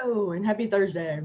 Hello and happy Thursday.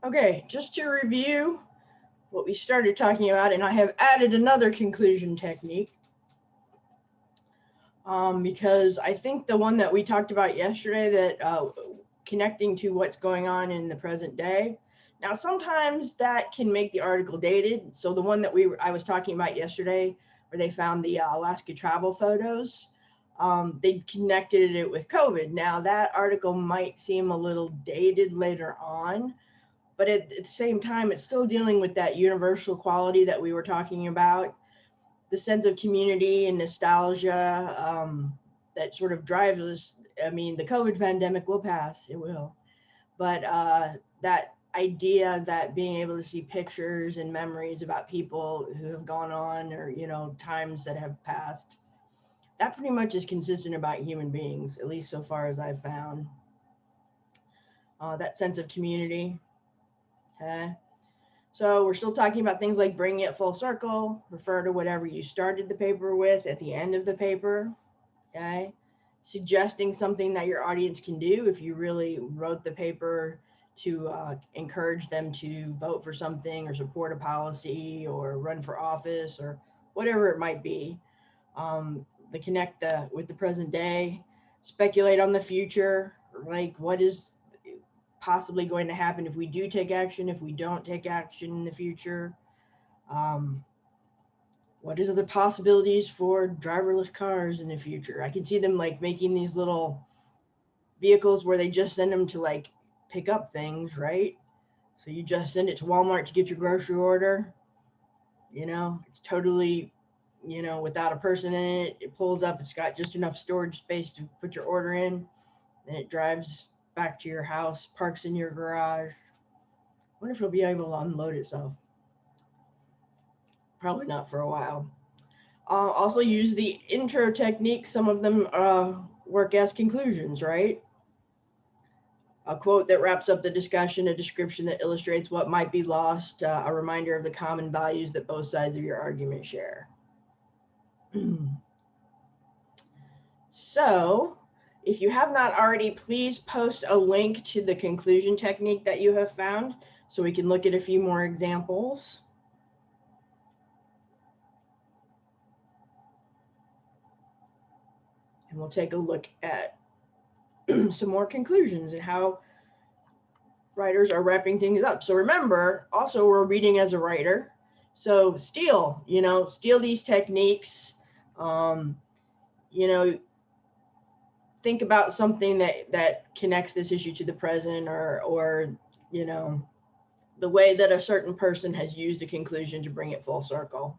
Okay, just to review what we started talking about, and I have added another conclusion technique because I think the one that we talked about yesterday, that connecting to what's going on in the present day. Now, sometimes that can make the article dated. So the one that I was talking about yesterday, where they found the Alaska travel photos, they connected it with COVID. Now that article might seem a little dated later on, but at the same time, it's still dealing with that universal quality that we were talking about, the sense of community and nostalgia that sort of drives us. I mean, the COVID pandemic will pass, it will, but that idea that being able to see pictures and memories about people who have gone on, or times that have passed, that pretty much is consistent about human beings, at least so far as I've found. That sense of community. Okay. So we're still talking about things like bringing it full circle, refer to whatever you started the paper with at the end of the paper. Okay. Suggesting something that your audience can do if you really wrote the paper to encourage them to vote for something or support a policy or run for office or whatever it might be. The connect with the present day, speculate on the future, like what is possibly going to happen if we do take action, if we don't take action in the future. Um, what is other possibilities for driverless cars in the future? I can see them like making these little vehicles where they just send them to like pick up things, right? So you just send it to Walmart to get your grocery order. It's totally, without a person in it. It pulls up, it's got just enough storage space to put your order in. Then it drives back to your house, parks in your garage. I wonder if it'll be able to unload itself. Probably not for a while. Also use the intro technique. Some of them work as conclusions, right? A quote that wraps up the discussion, a description that illustrates what might be lost, a reminder of the common values that both sides of your argument share. So, if you have not already, please post a link to the conclusion technique that you have found so we can look at a few more examples. And we'll take a look at some more conclusions and how writers are wrapping things up. So remember, also we're reading as a writer. So steal these techniques. Um, you know, think about something that connects this issue to the present, or the way that a certain person has used a conclusion to bring it full circle.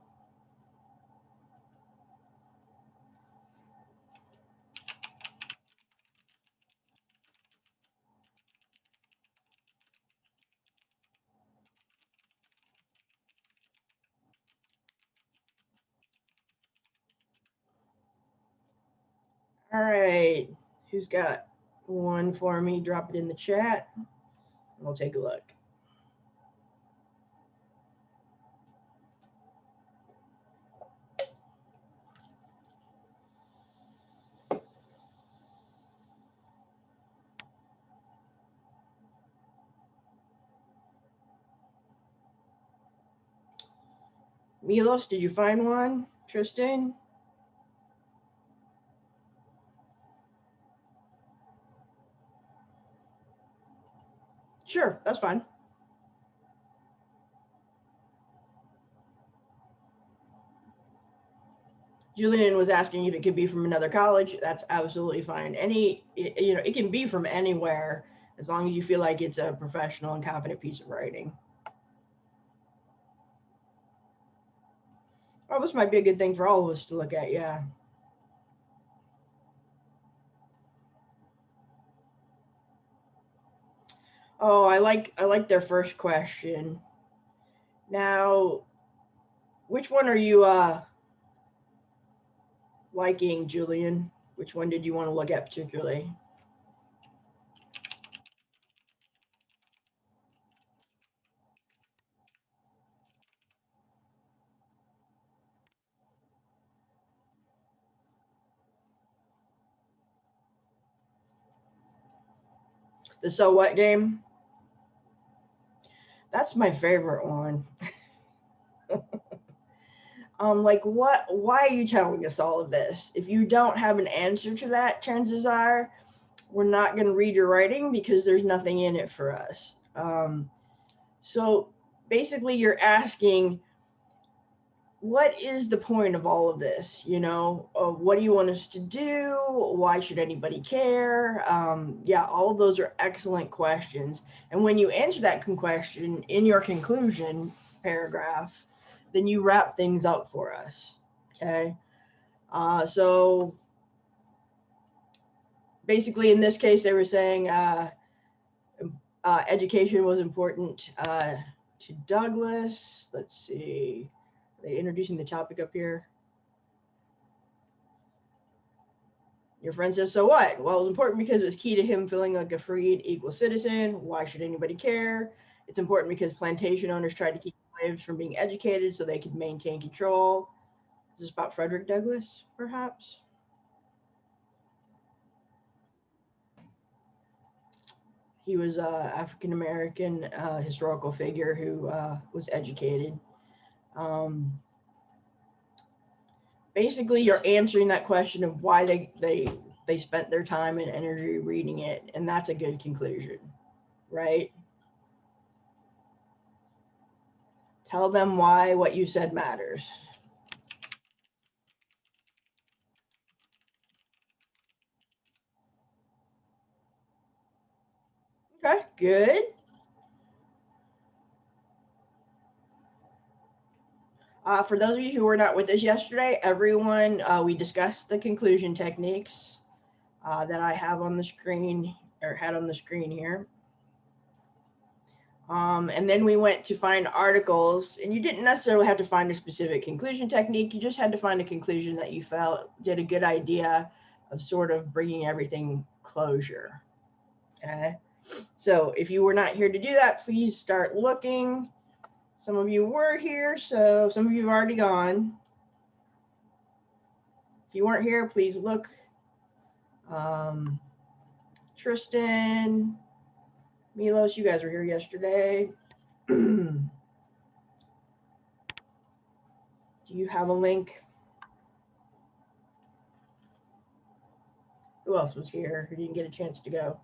All right, who's got one for me? Drop it in the chat. We'll take a look. Milos, did you find one? Tristan? Sure, that's fine. Julian was asking if it could be from another college. That's absolutely fine. It can be from anywhere as long as you feel like it's a professional and competent piece of writing. Oh, this might be a good thing for all of us to look at, yeah. Oh, I like their first question. Now, which one are you liking, Julian? Which one did you want to look at particularly? The So What game? That's my favorite one. Why are you telling us all of this? If you don't have an answer to that, chances are we're not going to read your writing because there's nothing in it for us. So basically, you're asking, what is the point of all of this? What do you want us to do? Why should anybody care? Yeah, all of those are excellent questions. And when you answer that question in your conclusion paragraph, then you wrap things up for us. Okay. So basically, in this case, they were saying education was important to Douglas. Let's see. Are they introducing the topic up here? Your friend says, so what? Well, it was important because it was key to him feeling like a freed, equal citizen. Why should anybody care? It's important because plantation owners tried to keep slaves from being educated so they could maintain control. Is this about Frederick Douglass, perhaps? He was an African-American historical figure who was educated. Basically, you're answering that question of why they spent their time and energy reading it, and that's a good conclusion, right? Tell them why what you said matters. Okay, good. For those of you who were not with us yesterday, everyone, we discussed the conclusion techniques that I have on the screen, or had on the screen here. And then we went to find articles, and you didn't necessarily have to find a specific conclusion technique. You just had to find a conclusion that you felt did a good idea of sort of bringing everything closure. Okay. So if you were not here to do that, please start looking. Some of you were here, so some of you have already gone. If you weren't here, please look. Tristan, Milos, you guys were here yesterday. Do you have a link? Who else was here who didn't get a chance to go?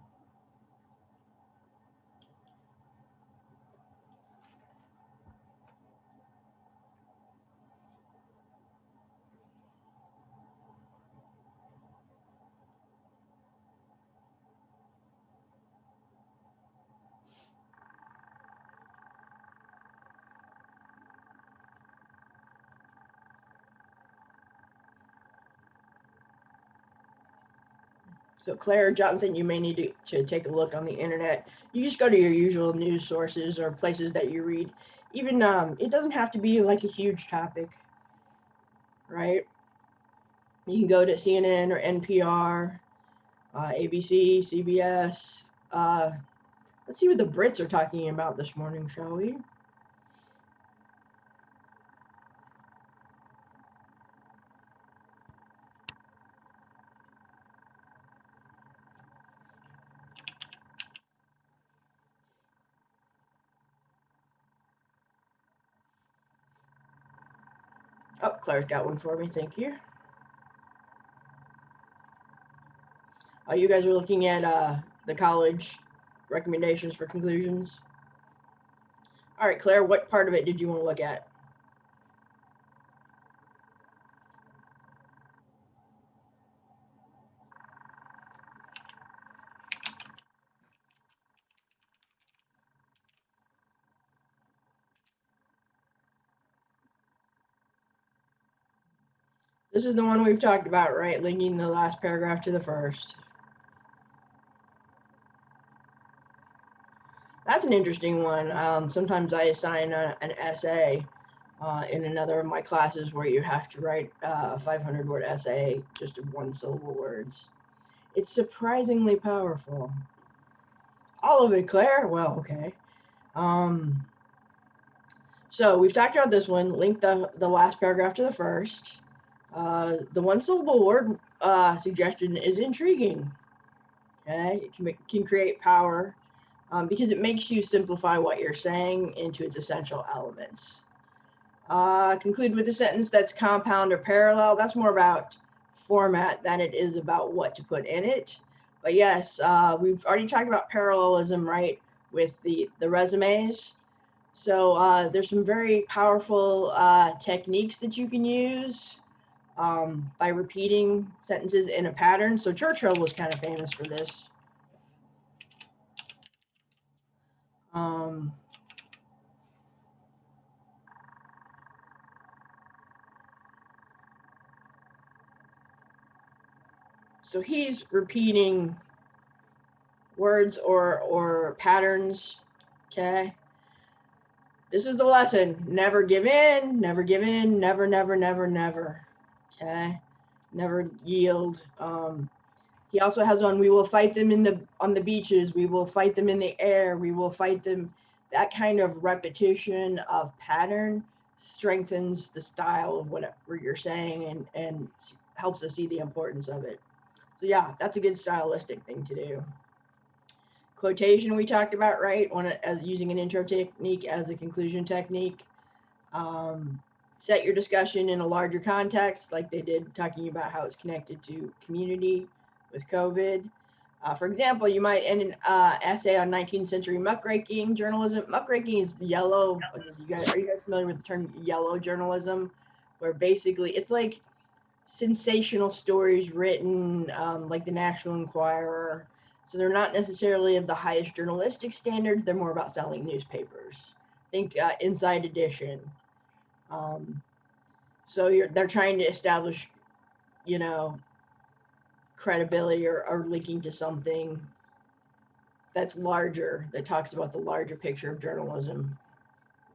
So Claire, Jonathan, you may need to take a look on the internet. You just go to your usual news sources or places that you read. Even it doesn't have to be like a huge topic, right? You can go to CNN or NPR, ABC, CBS, Let's see what the Brits are talking about this morning, shall we? Oh, Claire's got one for me. Thank you. You guys are looking at the college recommendations for conclusions. All right, Claire, what part of it did you want to look at? This is the one we've talked about, right? Linking the last paragraph to the first. That's an interesting one. Sometimes I assign an essay in another of my classes where you have to write a 500-word essay just of one-syllable words. It's surprisingly powerful. All of it, Claire? Well, okay. So we've talked about this one. Link the last paragraph to the first. The one-syllable word suggestion is intriguing. Okay, it can create power because it makes you simplify what you're saying into its essential elements. Conclude with a sentence that's compound or parallel. That's more about format than it is about what to put in it. But yes, we've already talked about parallelism, right, with the resumes. So there's some very powerful techniques that you can use by repeating sentences in a pattern. So Churchill was kind of famous for this. So he's repeating words or patterns, okay? This is the lesson. Never give in, never give in, never, never, never, never, okay? Never yield. He also has one, we will fight them on the beaches, we will fight them in the air, we will fight them. That kind of repetition of pattern strengthens the style of whatever you're saying and helps us see the importance of it. So yeah, that's a good stylistic thing to do. Quotation we talked about, right? As using an intro technique as a conclusion technique. Set your discussion in a larger context, like they did, talking about how it's connected to community with COVID. For example, you might end an essay on 19th century muckraking journalism. Muckraking is yellow. Are you guys familiar with the term yellow journalism? Where basically it's like sensational stories written like the National Enquirer. So they're not necessarily of the highest journalistic standards. They're more about selling newspapers. Think Inside Edition. So they're trying to establish, credibility or linking to something that's larger, that talks about the larger picture of journalism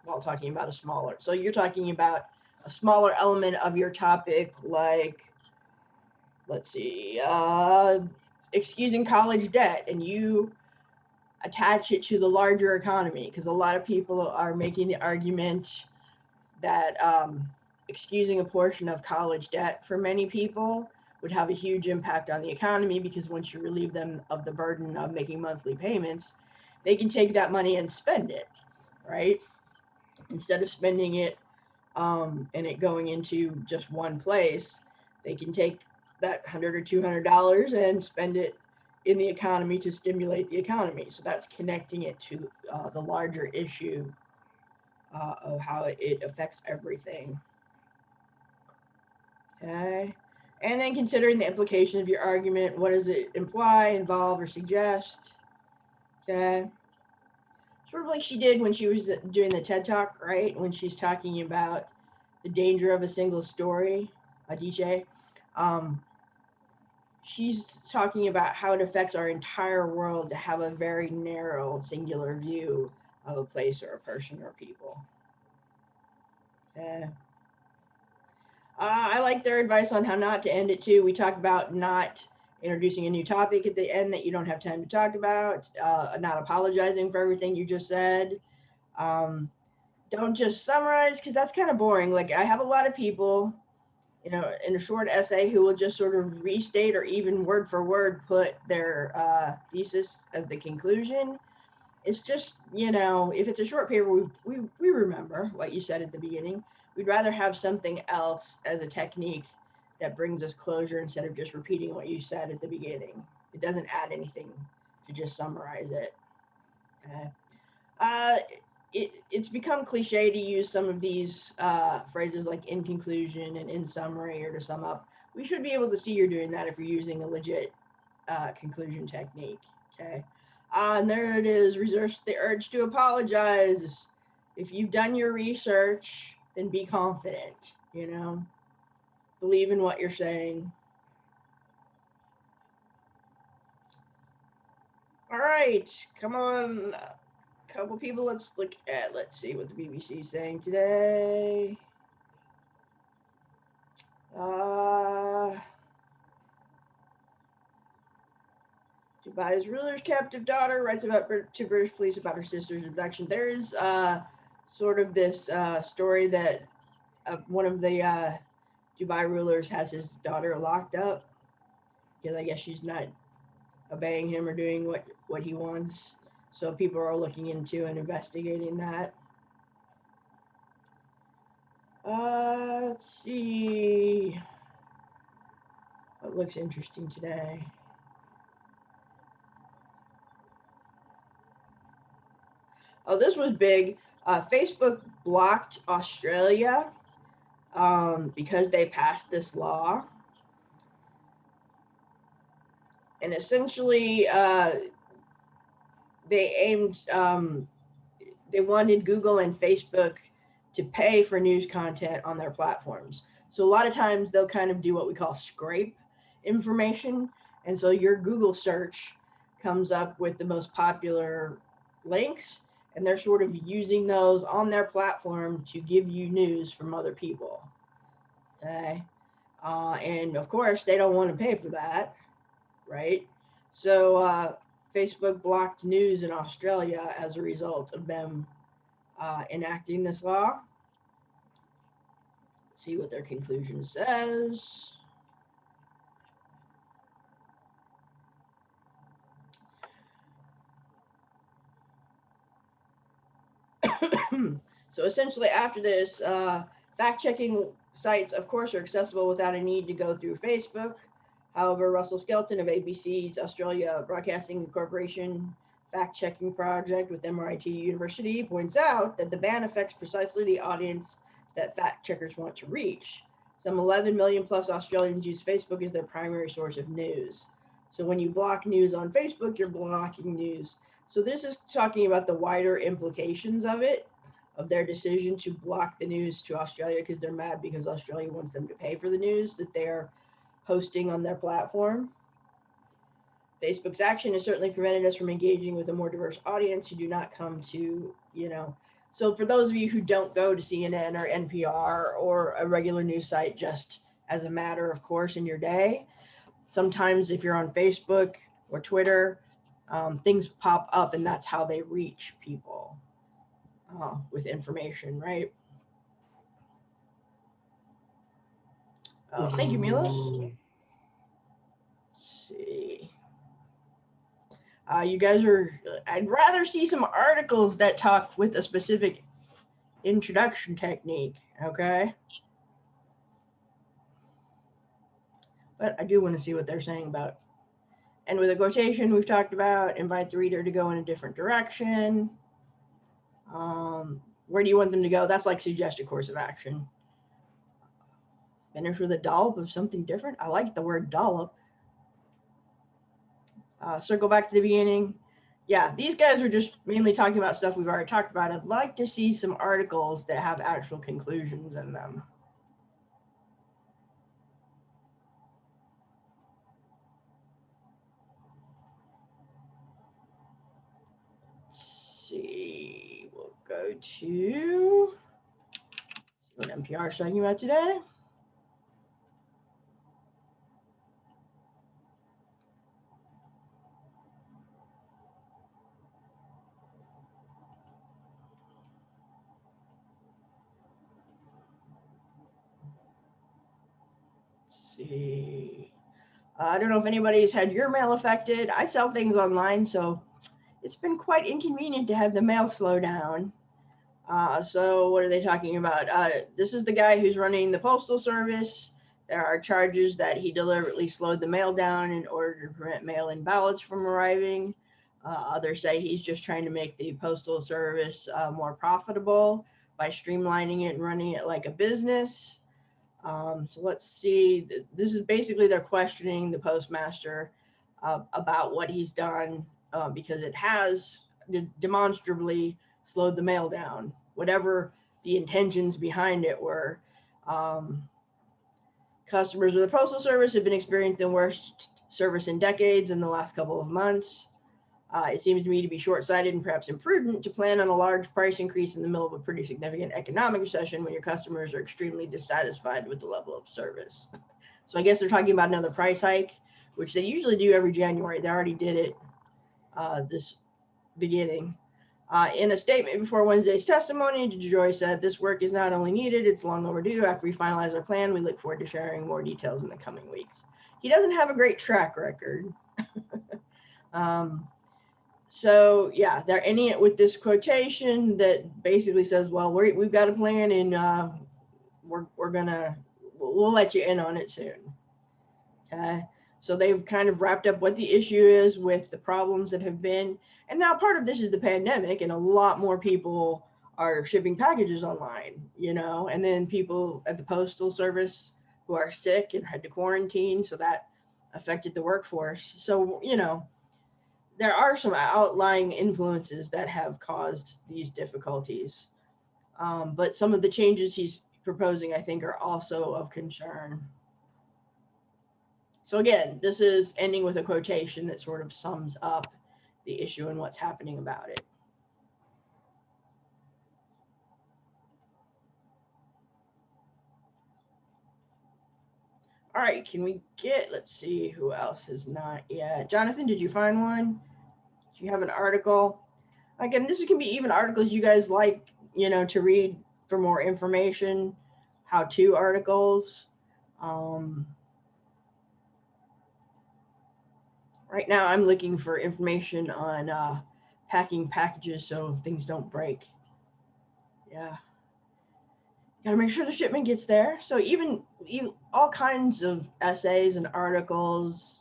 while talking about a smaller. So you're talking about a smaller element of your topic, like, let's see, excusing college debt, and you attach it to the larger economy, because a lot of people are making the argument that excusing a portion of college debt for many people would have a huge impact on the economy, because once you relieve them of the burden of making monthly payments, they can take that money and spend it, right? Instead of spending it and it going into just one place, they can take that $100 or $200 and spend it in the economy to stimulate the economy. So that's connecting it to the larger issue of how it affects everything. Okay. And then considering the implication of your argument, what does it imply, involve, or suggest? Okay. Sort of like she did when she was doing the TED Talk, right? When she's talking about the danger of a single story, Adichie. She's talking about how it affects our entire world to have a very narrow, singular view of a place or a person or people. I like their advice on how not to end it too. We talked about not introducing a new topic at the end that you don't have time to talk about, not apologizing for everything you just said. Um, don't just summarize, because that's kind of boring. Like, I have a lot of people, in a short essay who will just sort of restate or even word for word put their thesis as the conclusion. It's just, if it's a short paper, we remember what you said at the beginning. We'd rather have something else as a technique that brings us closure instead of just repeating what you said at the beginning. It doesn't add anything to just summarize it. Okay. It's become cliche to use some of these phrases like in conclusion and in summary or to sum up. We should be able to see you're doing that if you're using a legit conclusion technique. Okay. And there it is. Resist the urge to apologize. If you've done your research, then be confident. Believe in what you're saying. All right, come on. Couple people. Let's see what the BBC is saying today. Dubai's ruler's captive daughter writes to British police about her sister's abduction. There is sort of this story that one of the Dubai rulers has his daughter locked up because I guess she's not obeying him or doing what he wants. So people are looking into and investigating that. Let's see what looks interesting today. Oh, this was big. Facebook blocked Australia because they passed this law. And essentially, they wanted Google and Facebook to pay for news content on their platforms. So a lot of times they'll kind of do what we call scrape information. And so your Google search comes up with the most popular links, and they're sort of using those on their platform to give you news from other people. Okay. And of course, they don't want to pay for that, right? So Facebook blocked news in Australia as a result of them enacting this law. Let's see what their conclusion says. So essentially, after this, fact-checking sites, of course, are accessible without a need to go through Facebook. However, Russell Skelton of ABC's Australia Broadcasting Corporation fact-checking project with MIT University points out that the ban affects precisely the audience that fact-checkers want to reach. Some 11 million plus Australians use Facebook as their primary source of news. So when you block news on Facebook, you're blocking news. So this is talking about the wider implications of it, of their decision to block the news to Australia because they're mad because Australia wants them to pay for the news that they're posting on their platform. Facebook's action has certainly prevented us from engaging with a more diverse audience who do not come to, So for those of you who don't go to CNN or NPR or a regular news site just as a matter of course in your day, sometimes if you're on Facebook or Twitter, things pop up and that's how they reach people with information, right? Thank you, Milos. Let's see. You guys I'd rather see some articles that talk with a specific introduction technique, okay? But I do want to see what they're saying about. And with a quotation, we've talked about invite the reader to go in a different direction. Where do you want them to go? That's like suggest a course of action. Finish with a dollop of something different. I like the word dollop. Circle back to the beginning. Yeah, these guys are just mainly talking about stuff we've already talked about. I'd like to see some articles that have actual conclusions in them. Let's see, we'll go to what NPR is talking about today. see. I don't know if anybody's had your mail affected. I sell things online, so it's been quite inconvenient to have the mail slow down. So what are they talking about? This is the guy who's running the postal service. There are charges that he deliberately slowed the mail down in order to prevent mail-in ballots from arriving. Others say he's just trying to make the postal service more profitable by streamlining it and running it like a business. So let's see. This is basically they're questioning the postmaster about what he's done because it has demonstrably slowed the mail down, whatever the intentions behind it were. Customers of the Postal Service have been experiencing the worst service in decades in the last couple of months. It seems to me to be short-sighted and perhaps imprudent to plan on a large price increase in the middle of a pretty significant economic recession when your customers are extremely dissatisfied with the level of service. So I guess they're talking about another price hike, which they usually do every January. They already did it this beginning. In a statement before Wednesday's testimony, DeJoy said, "This work is not only needed, it's long overdue. After we finalize our plan, we look forward to sharing more details in the coming weeks." He doesn't have a great track record. So yeah, they're ending it with this quotation that basically says, well, we've got a plan and we'll let you in on it soon. Okay. So they've kind of wrapped up what the issue is with the problems that have been. And now part of this is the pandemic, and a lot more people are shipping packages online, and then people at the Postal Service who are sick and had to quarantine. So that affected the workforce. So, there are some outlying influences that have caused these difficulties. But some of the changes he's proposing, I think, are also of concern. So again, this is ending with a quotation that sort of sums up the issue and what's happening about it. All right, let's see who else has not yet. Jonathan, did you find one? Do you have an article? Again, this can be even articles you guys like, to read for more information, how-to articles. Right now I'm looking for information on packing packages so things don't break. Yeah. Gotta make sure the shipment gets there. So even all kinds of essays and articles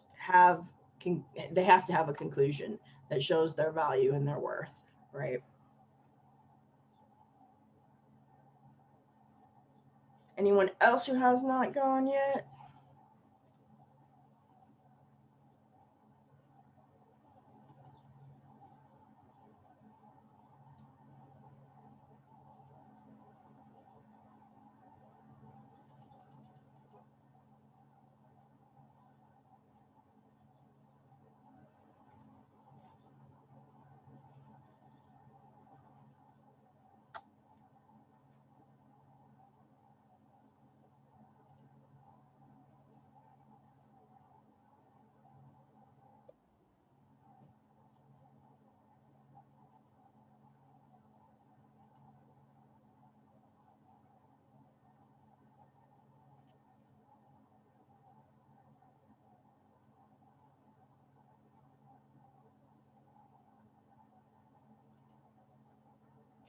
they have to have a conclusion that shows their value and their worth, right? Anyone else who has not gone yet?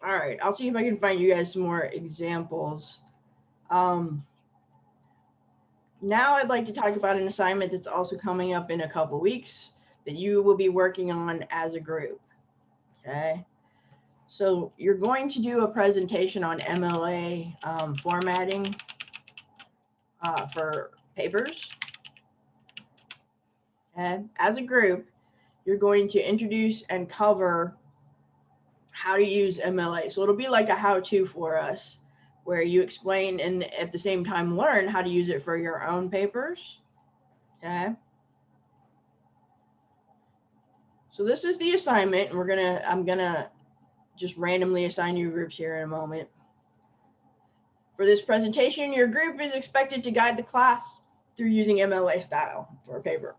All right, I'll see if I can find you guys some more examples. Now I'd like to talk about an assignment that's also coming up in a couple weeks that you will be working on as a group. Okay. So you're going to do a presentation on MLA formatting for papers. And as a group, you're going to introduce and cover how to use MLA. So it'll be like a how-to for us, where you explain and at the same time learn how to use it for your own papers. Okay. So this is the assignment. I'm gonna just randomly assign you groups here in a moment. For this presentation, your group is expected to guide the class through using MLA style for a paper.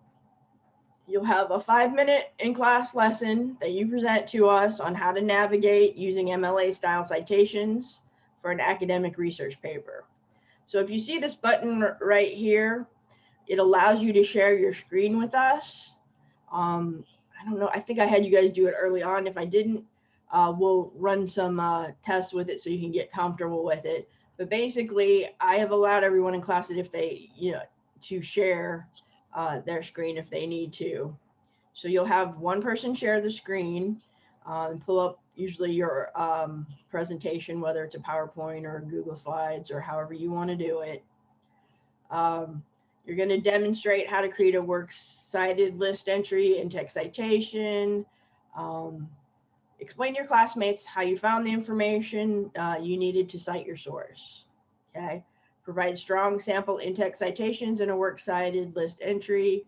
You'll have a 5-minute in-class lesson that you present to us on how to navigate using MLA style citations for an academic research paper. So if you see this button right here, It allows you to share your screen with us. I don't know. I think I had you guys do it early on. If I didn't, we'll run some tests with it so you can get comfortable with it. But basically, I have allowed everyone in class that if they, to share their screen if they need to. So you'll have one person share the screen and pull up usually your presentation, whether it's a PowerPoint or Google Slides or however you want to do it. You're going to demonstrate how to create a works cited list entry in text citation. Explain to your classmates how you found the information you needed to cite your source. Okay. Provide strong sample in-text citations in a works cited list entry.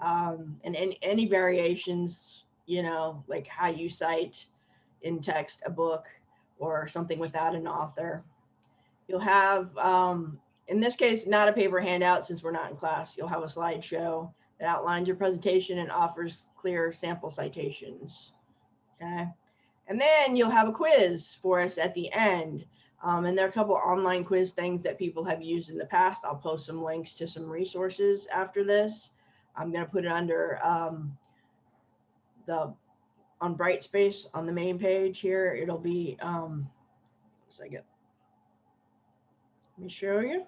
And any variations, like how you cite in text a book or something without an author. You'll have, in this case, not a paper handout since we're not in class. You'll have a slideshow that outlines your presentation and offers clear sample citations. Okay. And then you'll have a quiz for us at the end. And there are a couple online quiz things that people have used in the past. I'll post some links to some resources after this. I'm going to put it under on Brightspace on the main page here. It'll be, a second. Let me show you.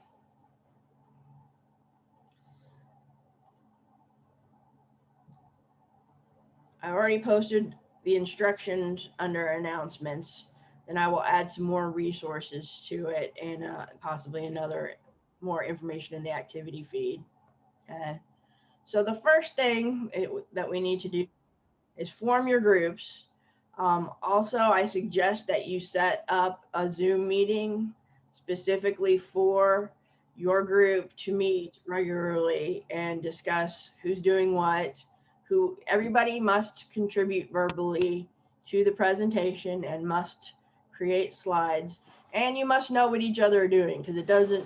I already posted the instructions under announcements, and I will add some more resources to it and possibly another more information in the activity feed. So the first thing that we need to do is form your groups. Also, I suggest that you set up a Zoom meeting specifically for your group to meet regularly and discuss who's doing what, everybody must contribute verbally to the presentation and must create slides. And you must know what each other are doing, because it doesn't,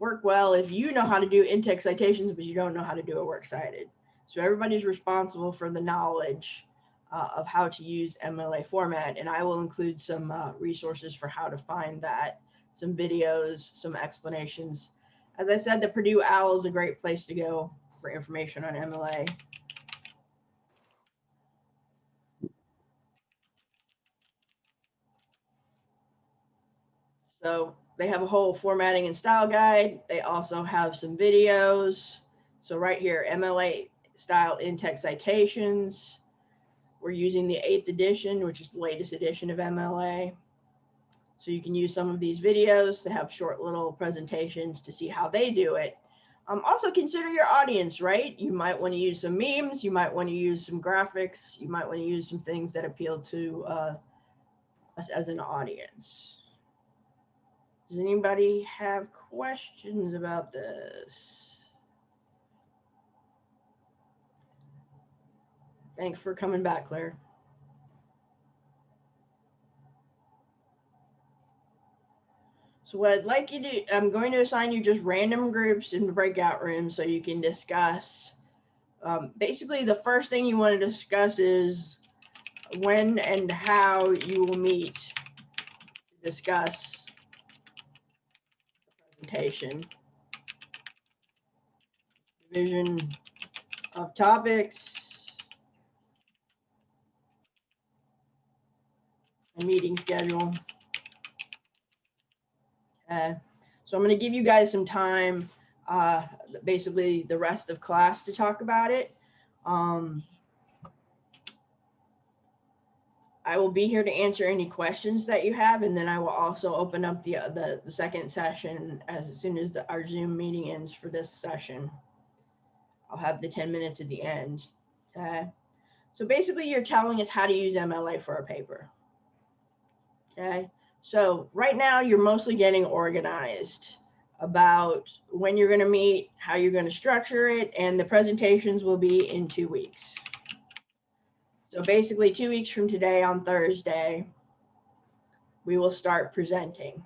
work well if you know how to do in-text citations, but you don't know how to do a works cited. So everybody's responsible for the knowledge of how to use MLA format. And I will include some resources for how to find that, some videos, some explanations. As I said, the Purdue OWL is a great place to go for information on MLA. So they have a whole formatting and style guide. They also have some videos. So right here, MLA style in-text citations. We're using the 8th edition, which is the latest edition of MLA. So you can use some of these videos to have short little presentations to see how they do it. Also consider your audience, right? You might want to use some memes. You might want to use some graphics. You might want to use some things that appeal to us as an audience. Does anybody have questions about this? Thanks for coming back, Claire. So what I'd like you to do, I'm going to assign you just random groups in the breakout room so you can discuss. Basically, the first thing you want to discuss is when and how you will meet to discuss the presentation. Division of topics and meeting schedule. So I'm going to give you guys some time, basically the rest of class, to talk about it. I will be here to answer any questions that you have, and then I will also open up the second session as soon as our Zoom meeting ends for this session. I'll have the 10 minutes at the end. Okay. So basically, you're telling us how to use MLA for a paper. Okay. So right now, you're mostly getting organized about when you're going to meet, how you're going to structure it, and the presentations will be in 2 weeks. So basically 2 weeks from today on Thursday, we will start presenting.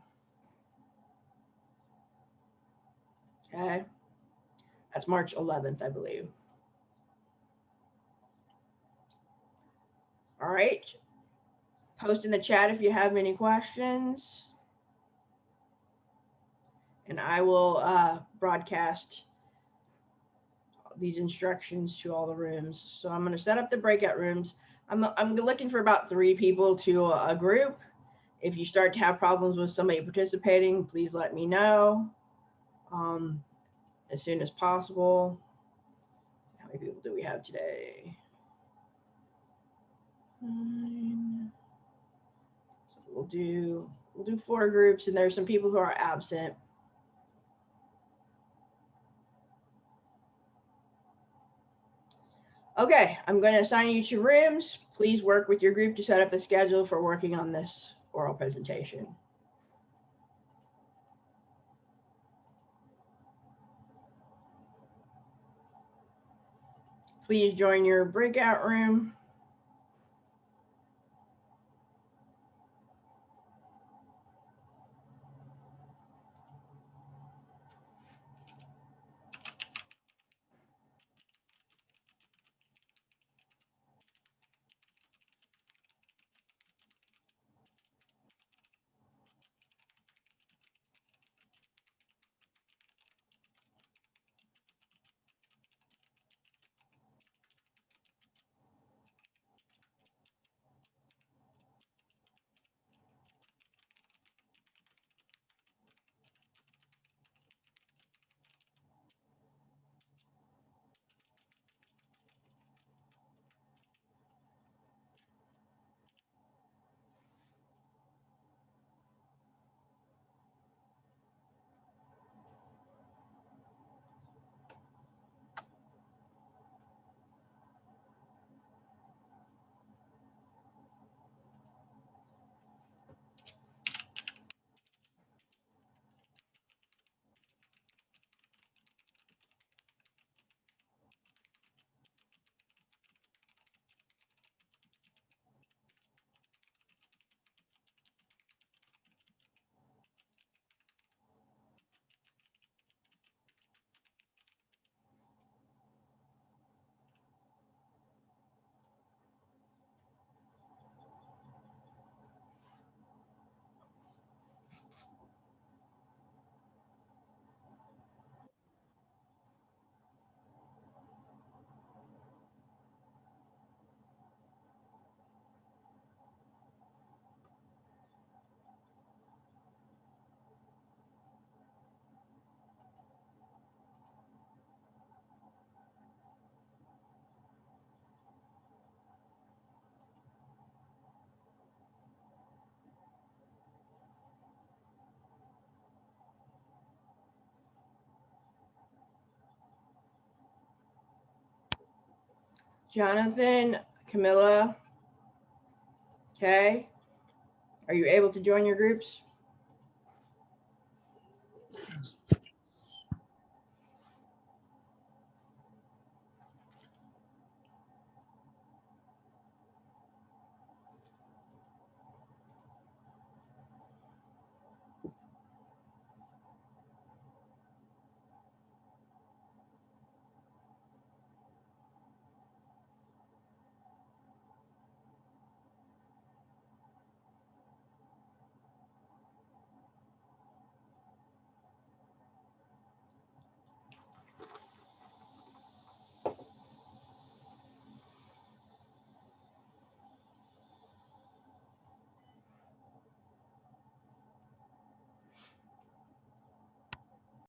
Okay. That's March 11th, I believe. All right. Post in the chat if you have any questions. And I will broadcast these instructions to all the rooms. So I'm going to set up the breakout rooms. I'm looking for about 3 people to a group. If you start to have problems with somebody participating, please let me know as soon as possible. How many people do we have today? 9. So we'll do 4 groups, and there's some people who are absent. Okay, I'm going to assign you to rooms. Please work with your group to set up a schedule for working on this oral presentation. Please join your breakout room. Jonathan, Camilla, okay. Are you able to join your groups?